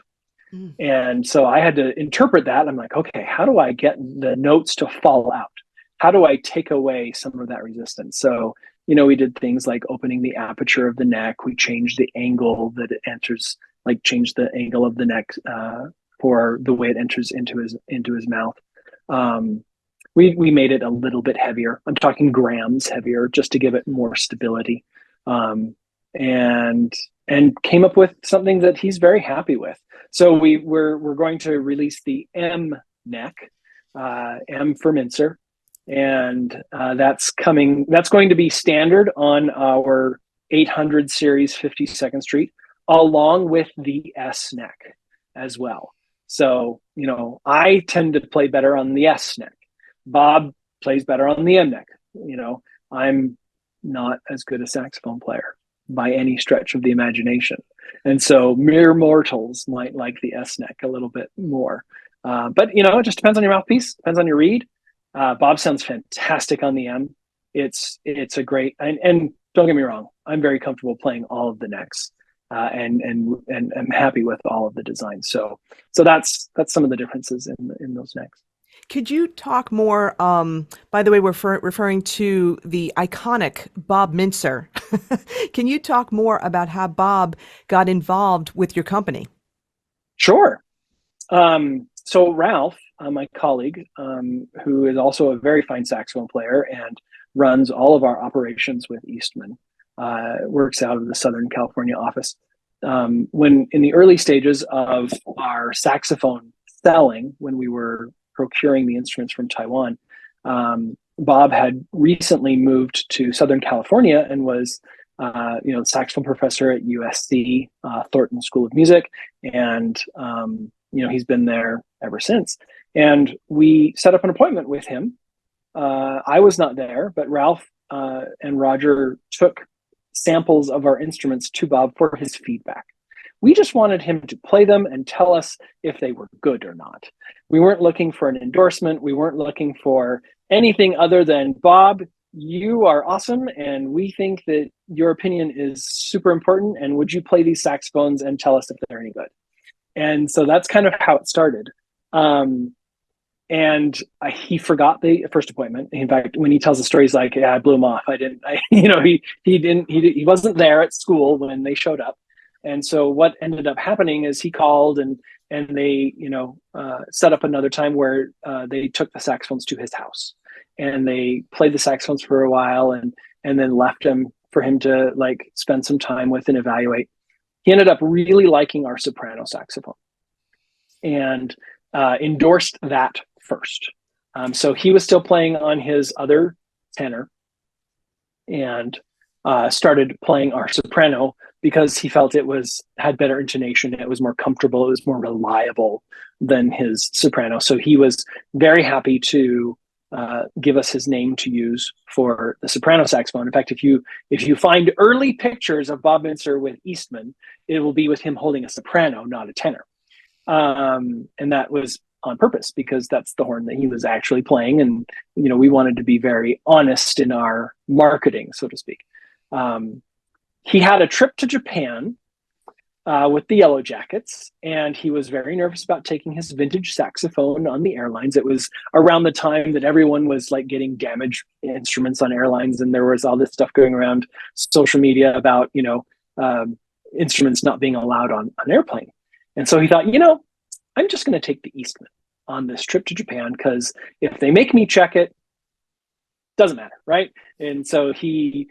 Mm. And so I had to interpret that. I'm like, okay, how do I get the notes to fall out? How do I take away some of that resistance? So, we did things like opening the aperture of the neck. We changed the angle that it enters, like changed the angle of the neck for the way it enters into his mouth. We made it a little bit heavier. I'm talking grams heavier, just to give it more stability, and came up with something that he's very happy with. So we're going to release the M neck, M for Mintzer, and that's coming. That's going to be standard on our 800 series 52nd Street, along with the S neck as well. So, I tend to play better on the S neck. Bob plays better on the M neck. I'm not as good a saxophone player by any stretch of the imagination. And so mere mortals might like the S neck a little bit more. But, it just depends on your mouthpiece, depends on your reed. Bob sounds fantastic on the M. It's a great, and don't get me wrong, I'm very comfortable playing all of the necks. And I'm happy with all of the designs. So that's some of the differences in those necks. Could you talk more? By the way, we're referring to the iconic Bob Mintzer. Can you talk more about how Bob got involved with your company? Sure. So Ralph, my colleague, who is also a very fine saxophone player and runs all of our operations with Eastman, works out of the Southern California office. When in the early stages of our saxophone selling, when we were procuring the instruments from Taiwan, Bob had recently moved to Southern California and was, saxophone professor at USC, Thornton School of Music, and he's been there ever since. And we set up an appointment with him. I was not there, but Ralph and Roger took samples of our instruments to Bob for his feedback. We just wanted him to play them and tell us if they were good or not. We weren't looking for an endorsement. We weren't looking for anything other than, Bob, you are awesome, and we think that your opinion is super important, and would you play these saxophones and tell us if they're any good? And so that's kind of how it started. And he forgot the first appointment. In fact, when he tells the story, he's like, "Yeah, I blew him off. He wasn't there at school when they showed up." And so what ended up happening is he called and they, set up another time where they took the saxophones to his house and they played the saxophones for a while and then left him for him to spend some time with and evaluate. He ended up really liking our soprano saxophone and endorsed that first. So he was still playing on his other tenor and started playing our soprano because he felt it had better intonation. It was more comfortable. It was more reliable than his soprano. So he was very happy to give us his name to use for the soprano saxophone. In fact, if you find early pictures of Bob Mintzer with Eastman, it will be with him holding a soprano, not a tenor. And that was on purpose because that's the horn that he was actually playing. And, we wanted to be very honest in our marketing, so to speak. He had a trip to Japan with the Yellow Jackets, and he was very nervous about taking his vintage saxophone on the airlines. It was around the time that everyone was getting damaged instruments on airlines, and there was all this stuff going around social media about, instruments not being allowed on an airplane. And so he thought, I'm just going to take the Eastman on this trip to Japan because if they make me check it, doesn't matter, right? And so he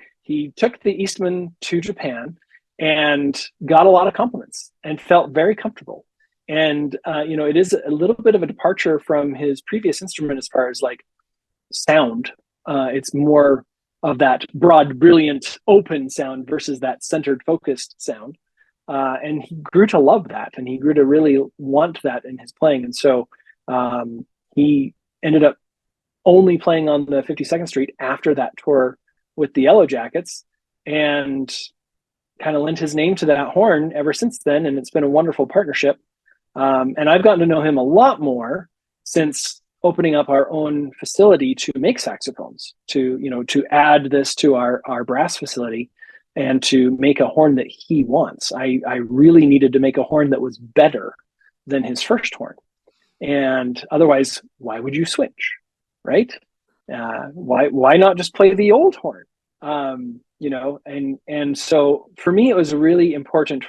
took the Eastman to Japan and got a lot of compliments and felt very comfortable. And, it is a little bit of a departure from his previous instrument as far as sound. It's more of that broad, brilliant, open sound versus that centered, focused sound. And he grew to love that, and he grew to really want that in his playing. And so he ended up only playing on the 52nd Street after that tour with the Yellow Jackets, and kind of lent his name to that horn ever since then. And it's been a wonderful partnership. And I've gotten to know him a lot more since opening up our own facility to make saxophones, to add this to our brass facility and to make a horn that he wants. I really needed to make a horn that was better than his first horn. And otherwise, why would you switch, right? Why not just play the old horn? And so for me, it was really important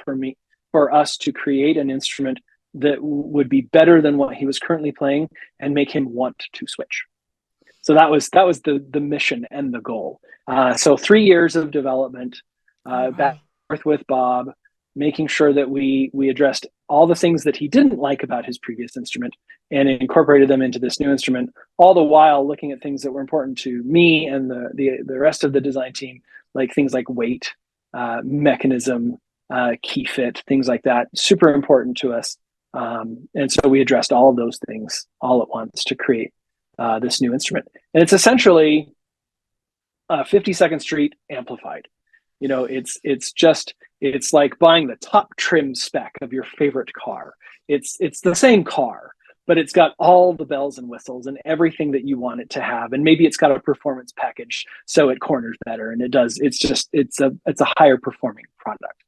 for us to create an instrument that would be better than what he was currently playing and make him want to switch. So that was the mission and the goal. So 3 years of development, back and forth with Bob, making sure that we addressed all the things that he didn't like about his previous instrument and incorporated them into this new instrument, all the while looking at things that were important to me and the rest of the design team, like things like weight, mechanism, key fit, things like that, super important to us. And so we addressed all of those things all at once to create this new instrument. And it's essentially 52nd Street amplified. It's like buying the top trim spec of your favorite car. It's the same car, but it's got all the bells and whistles and everything that you want it to have. And maybe it's got a performance package so it corners better. And it's a higher performing product.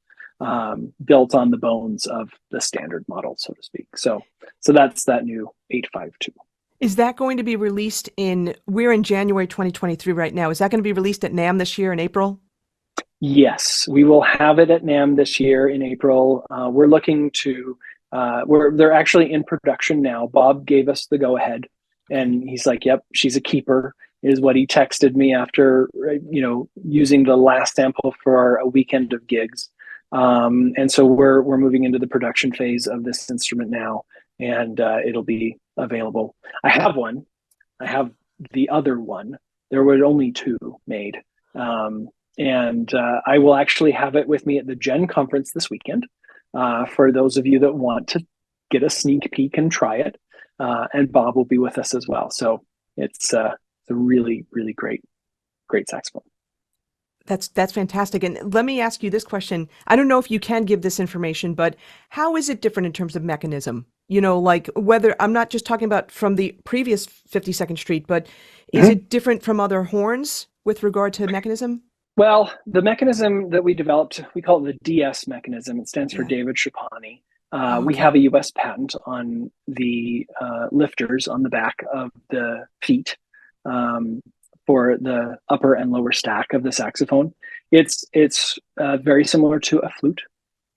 Built on the bones of the standard model, so to speak. So that's that new 852. Is that going to be released we're in January 2023 right now. Is that going to be released at NAMM this year in April? Yes, we will have it at NAMM this year in April. We're looking to, they're actually in production now. Bob gave us the go ahead and he's like, yep, she's a keeper, is what he texted me after, using the last sample for a weekend of gigs. And so we're moving into the production phase of this instrument now, and it'll be available. I have one. I have the other one. There were only 2 made. And I will actually have it with me at the Gen conference this weekend for those of you that want to get a sneak peek and try it. And Bob will be with us as well. So it's a really, really great saxophone. That's fantastic. And let me ask you this question. I don't know if you can give this information, but how is it different in terms of mechanism? Like whether, I'm not just talking about from the previous 52nd Street, but is it different from other horns with regard to mechanism? Well, the mechanism that we developed, we call it the DS mechanism. It stands for David Chapani. We have a US patent on the lifters on the back of the feet. For the upper and lower stack of the saxophone. It's very similar to a flute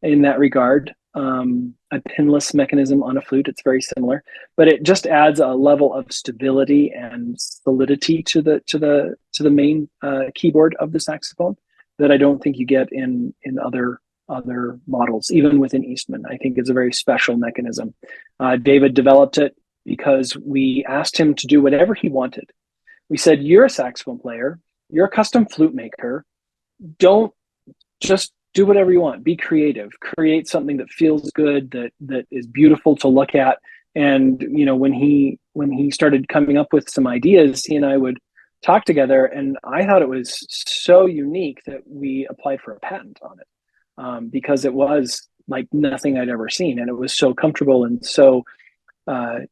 in that regard. A pinless mechanism on a flute, it's very similar, but it just adds a level of stability and solidity to the main keyboard of the saxophone that I don't think you get in other models, even within Eastman. I think it's a very special mechanism. David developed it because we asked him to do whatever he wanted. We said, you're a saxophone player, you're a custom flute maker. Don't just do whatever you want. Be creative. Create something that feels good, that is beautiful to look at. And when he started coming up with some ideas, he and I would talk together, and I thought it was so unique that we applied for a patent on it because it was like nothing I'd ever seen, and it was so comfortable and so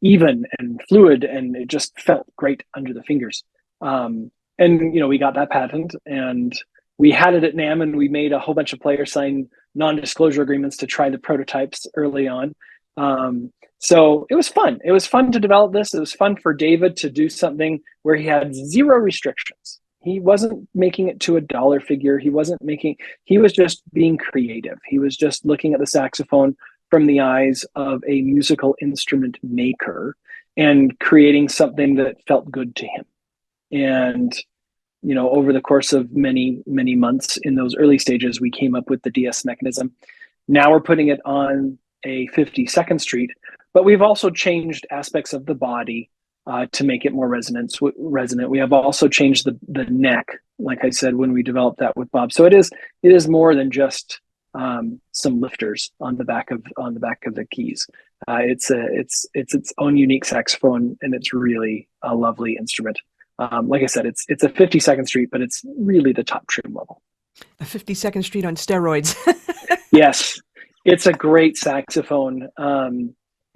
even and fluid, and it just felt great under the fingers. And we got that patent, and we had it at NAMM, and we made a whole bunch of players sign non-disclosure agreements to try the prototypes early on. So it was fun. It was fun to develop this. It was fun for David to do something where he had 0 restrictions. He wasn't making it to a dollar figure. He was just being creative. He was just looking at the saxophone from the eyes of a musical instrument maker and creating something that felt good to him. And, over the course of many, many months in those early stages, we came up with the DS mechanism. Now we're putting it on a 52nd Street, but we've also changed aspects of the body to make it more resonant. We have also changed the neck, like I said, when we developed that with Bob. So it is more than just some lifters on the back of the keys. It's its own unique saxophone, and it's really a lovely instrument. Like I said, it's a 52nd Street, but it's really the top trim level. A 52nd Street on steroids. Yes, it's a great saxophone.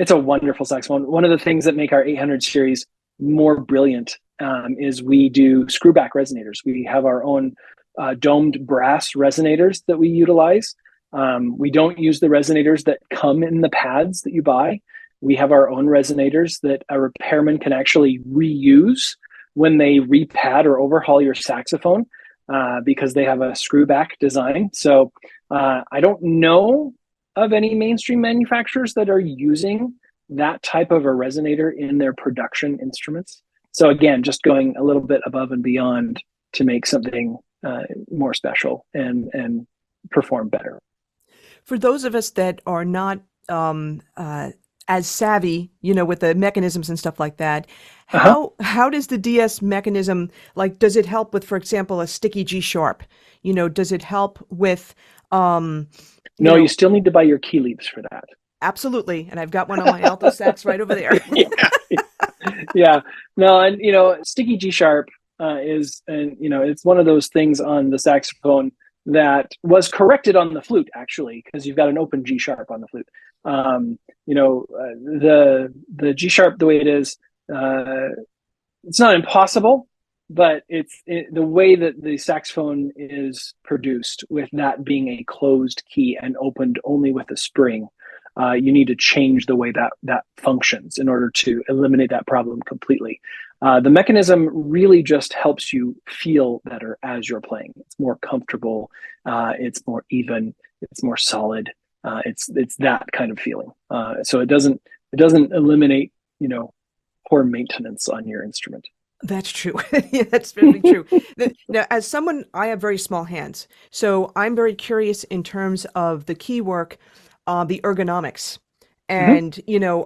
It's a wonderful saxophone. One of the things that make our 800 series more brilliant is we do screwback resonators. We have our own domed brass resonators that we utilize. We don't use the resonators that come in the pads that you buy. We have our own resonators that a repairman can actually reuse when they repad or overhaul your saxophone because they have a screwback design. So I don't know of any mainstream manufacturers that are using that type of a resonator in their production instruments. So again, just going a little bit above and beyond to make something more special and perform better. For those of us that are not as savvy, with the mechanisms and stuff like that, how does the DS mechanism, like, does it help with, for example, a sticky G sharp? Does it help with No, you still need to buy your key leaves for that. Absolutely. And I've got one on my alto sax right over there. Yeah. No, and sticky G sharp it's one of those things on the saxophone that was corrected on the flute, actually, because you've got an open G sharp on the flute. The G sharp, the way it is, it's not impossible, but the way that the saxophone is produced, with that being a closed key and opened only with a spring, you need to change the way that functions in order to eliminate that problem completely. The mechanism really just helps you feel better as you're playing. It's more comfortable. It's more even. It's more solid. It's that kind of feeling. So it doesn't eliminate poor maintenance on your instrument. That's true. Yeah, that's very true. Now, as someone, I have very small hands, so I'm very curious in terms of the key work, the ergonomics, and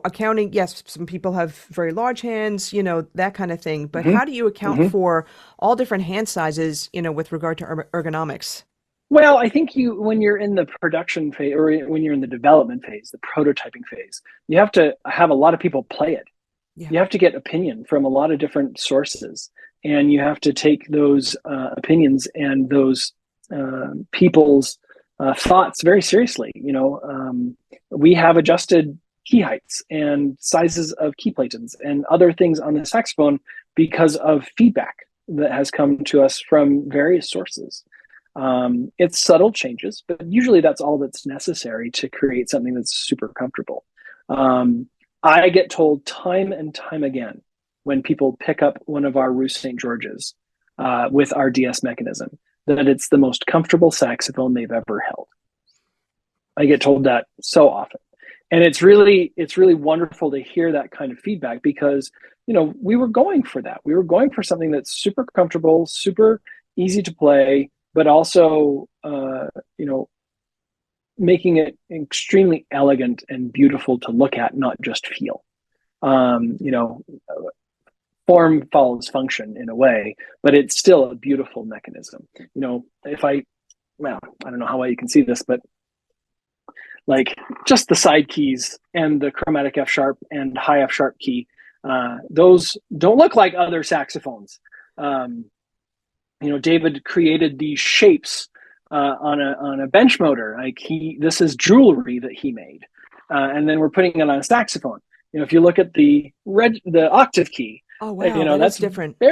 accounting. Yes, some people have very large hands, that kind of thing. But how do you account for all different hand sizes, with regard to ergonomics? Well, I think when you're in the production phase, or when you're in the development phase, the prototyping phase, you have to have a lot of people play it. Yeah. You have to get opinion from a lot of different sources, and you have to take those opinions and those people's thoughts very seriously. We have adjusted key heights and sizes of key platens and other things on the saxophone because of feedback that has come to us from various sources. It's subtle changes, but usually that's all that's necessary to create something that's super comfortable. I get told time and time again when people pick up one of our Rue St Georges with our DS mechanism that it's the most comfortable saxophone they've ever held. I get told that so often. And it's really wonderful to hear that kind of feedback because, we were going for that. We were going for something that's super comfortable, super easy to play, but also, making it extremely elegant and beautiful to look at, not just feel. Form follows function in a way, but it's still a beautiful mechanism. I don't know how well you can see this, but like just the side keys and the chromatic F sharp and high F sharp key, those don't look like other saxophones. David created these shapes on a bench motor. This is jewelry that he made, and then we're putting it on a saxophone. If you look at the octave key, oh wow, that's different. But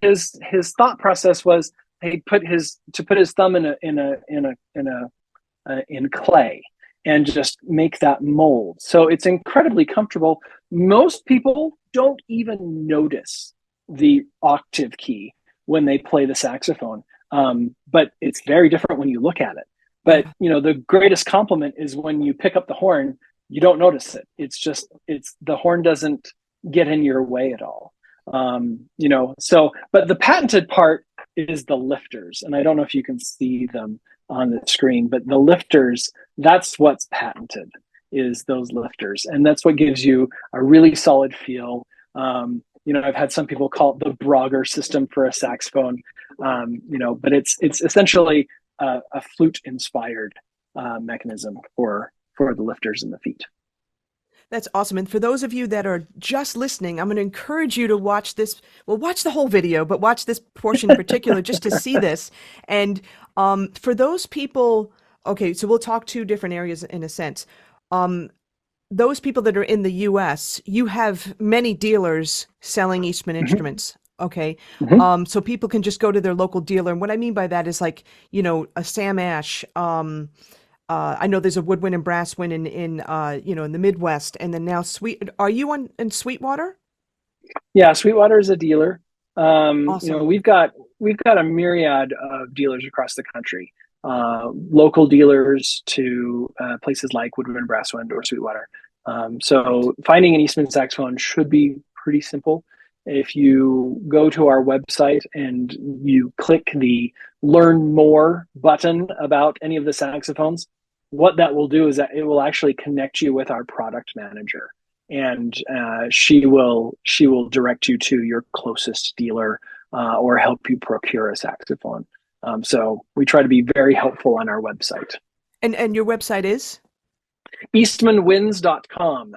his thought process was he put his thumb in clay and just make that mold. So it's incredibly comfortable. Most people don't even notice the octave key when they play the saxophone. But it's very different when you look at it. But, the greatest compliment is when you pick up the horn, you don't notice it. It's the horn doesn't get in your way at all. But the patented part is the lifters. And I don't know if you can see them on the screen, but the lifters, that's what's patented, is those lifters. And that's what gives you a really solid feel. I've had some people call it the Brogger system for a saxophone, but it's essentially a flute-inspired mechanism for the lifters in the feet. That's awesome. And for those of you that are just listening, I'm going to encourage you to watch this. Well, watch the whole video, but watch this portion in particular just to see this. And for those people, okay, so we'll talk two different areas in a sense. those people that are in the US, you have many dealers selling Eastman Hmm. instruments. Okay. Hmm. So people can just go to their local dealer. And what I mean by that is like, a Sam Ash. I know there's a woodwind and brass wind in the Midwest. And then now are you in Sweetwater? Yeah, Sweetwater is a dealer. Awesome. We've got a myriad of dealers across the country, local dealers to places like Woodwind, Brasswind, or Sweetwater. Great. So finding an Eastman saxophone should be pretty simple. If you go to our website and you click the Learn More button about any of the saxophones, what that will do is that it will actually connect you with our product manager, and she will direct you to your closest dealer, or help you procure a saxophone. So we try to be very helpful on our website. And your website is? Eastmanwinds.com.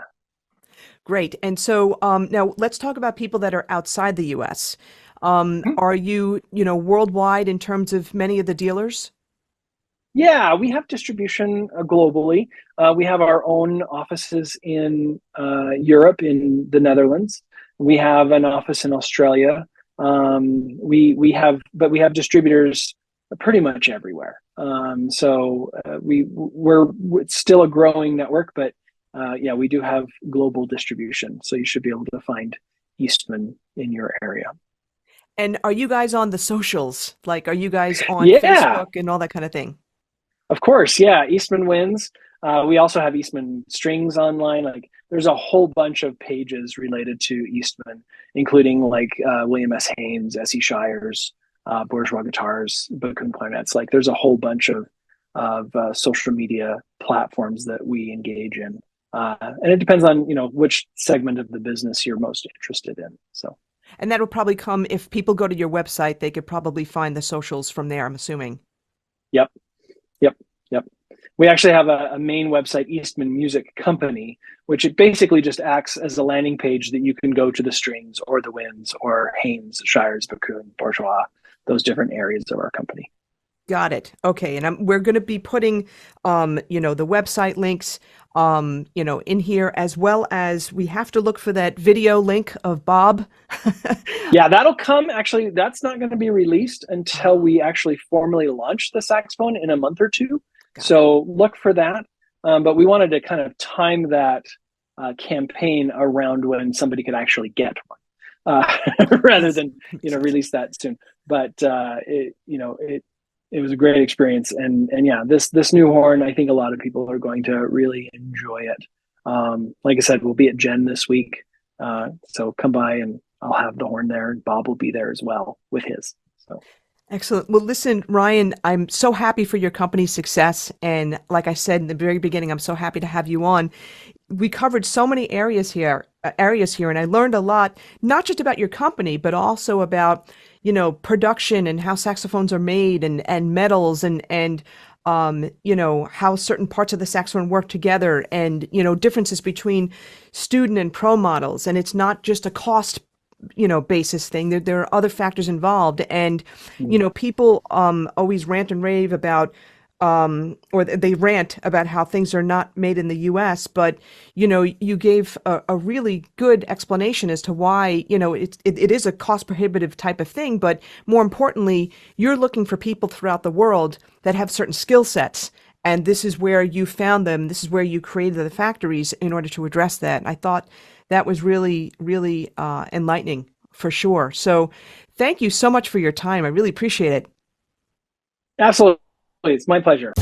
Great. And so now let's talk about people that are outside the US. Are you worldwide in terms of many of the dealers? Yeah, we have distribution globally. We have our own offices in Europe, in the Netherlands. We have an office in Australia. But we have distributors pretty much everywhere. We're it's still a growing network, but yeah, we do have global distribution. So you should be able to find Eastman in your area. And are you guys on the socials? Like, are you guys on Yeah, Facebook and all that kind of thing? of course, yeah. Eastman Winds. We also have Eastman Strings online. Like, there's a whole bunch of pages related to Eastman, including like William S. Haynes, S. E. Shires, Bourgeois Guitars, Bookman Clarinets. Like, there's a whole bunch of social media platforms that we engage in, and it depends on which segment of the business you're most interested in. So, And that will probably come if people go to your website, they could probably find the socials from there, I'm assuming. yep. Yep, yep. We actually have a main website, Eastman Music Company, which it basically just acts as a landing page that you can go to the strings or the winds or Haynes, Shires, Bakun, Bourgeois, those different areas of our company. Got it. Okay. And we're going to be putting, the website links, in here, as well as we have to look for that video link of Bob. Yeah, that'll come. Actually, that's not going to be released until Oh, we actually formally launch the saxophone in a month or two. got it. So look for that. But we wanted to kind of time that campaign around when somebody could actually get one, rather Yes, than makes sense. release that soon. But it was a great experience, and yeah, this new horn, I think a lot of people are going to really enjoy it. Like I said, we'll be at Gen this week, so come by and I'll have the horn there, and Bob will be there as well with his. So Excellent. Well, listen, Ryan, I'm so happy for your company's success. And like I said in the very beginning, I'm so happy to have you on. We covered so many areas here, and I learned a lot, not just about your company, but also about, production and how saxophones are made and metals and how certain parts of the saxophone work together and, differences between student and pro models. And it's not just a cost basis thing. There are other factors involved, and people always rant and rave about, or they rant about how things are not made in the U.S. But you gave a really good explanation as to why it is a cost prohibitive type of thing. But more importantly, you're looking for people throughout the world that have certain skill sets. And this is where you found them. This is where you created the factories in order to address that. And I thought that was really, really enlightening for sure. So thank you so much for your time. I really appreciate it. absolutely, it's my pleasure.